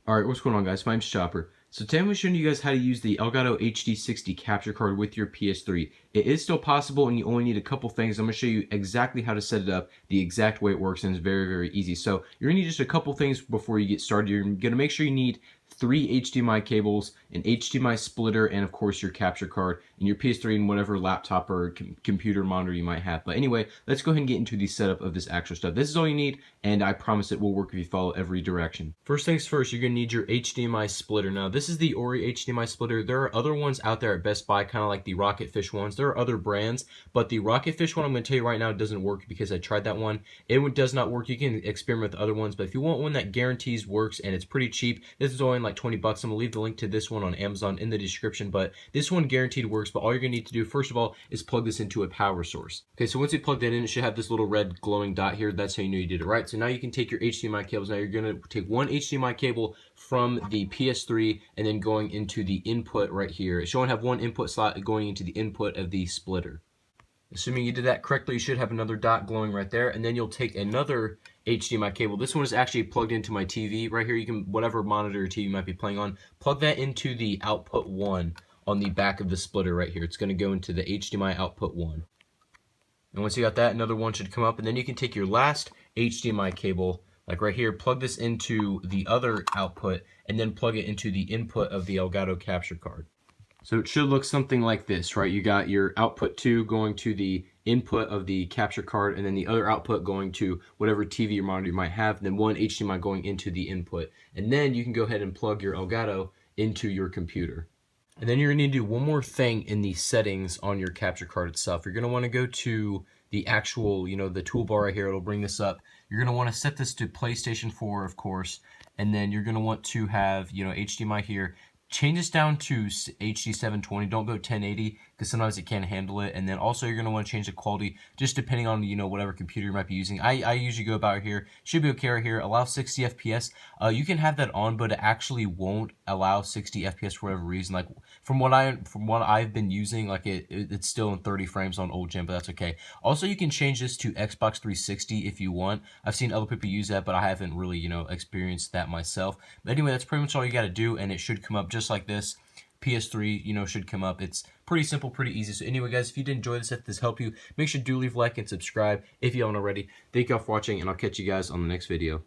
Alright, what's going on, guys? My name's Chopper. So today I'm going to be showing you guys how to use the Elgato HD 60 capture card with your PS3. It is still possible and you only need a couple things. I'm going to show you exactly how to set it up, the exact way it works, and it's very, very easy. So you're going to need just a couple things before you get started. You're going to make sure you need 3 HDMI cables, an HDMI splitter, and of course your capture card, and your PS3 and whatever laptop or computer monitor you might have. But anyway, let's go ahead and get into the setup of this actual stuff. This is all you need, and I promise it will work if you follow every direction. First things first, you're going to need your HDMI splitter. Now, this is the Ori HDMI splitter. There are other ones out there at Best Buy, kind of like the Rocket Fish ones. There are other brands, but the Rocket Fish one I'm going to tell you right now doesn't work because I tried that one. It does not work. You can experiment with other ones, but if you want one that guarantees works and it's pretty cheap, this is only like 20 bucks. I'm going to leave the link to this one on Amazon in the description, but this one guaranteed works. But all you're going to need to do, first of all, is plug this into a power source. Okay, so once you plug that in, it should have this little red glowing dot here. That's how you know you did it right. So now you can take your HDMI cables. Now you're going to take one HDMI cable from the PS3 and then going into the input right here. It should only have one input slot going into the input of the splitter. Assuming you did that correctly, you should have another dot glowing right there, and then you'll take another HDMI cable. This one is actually plugged into my TV right here. You can, whatever monitor or TV you might be playing on, plug that into the output 1 on the back of the splitter right here. It's going to go into the HDMI output 1. And once you got that, another one should come up, and then you can take your last HDMI cable, like right here, plug this into the other output, and then plug it into the input of the Elgato capture card. So it should look something like this, right? You got your output 2 going to the input of the capture card, and then the other output going to whatever TV or monitor you might have, and then one HDMI going into the input. And then you can go ahead and plug your Elgato into your computer. And then you're going to need to do one more thing in the settings on your capture card itself. You're going to want to go to the actual, the toolbar right here. It'll bring this up. You're going to want to set this to PlayStation 4, of course, and then you're going to want to have, HDMI here. Change this down to HD 720. Don't go 1080 because sometimes it can't handle it. And then also you're going to want to change the quality just depending on, whatever computer you might be using. I usually go about here. Should be okay right here. Allow 60 FPS. You can have that on, but it actually won't allow 60 FPS for whatever reason. Like from what I've been using, like it's still in 30 frames on old gen, but that's okay. Also, you can change this to Xbox 360 if you want. I've seen other people use that, but I haven't really, experienced that myself. But anyway, that's pretty much all you got to do, and it should come up just like this. PS3, should come up. It's pretty simple, pretty easy. So anyway, guys, if you did enjoy this, if this helped you, make sure to leave a like and subscribe if you haven't already. Thank you all for watching, and I'll catch you guys on the next video.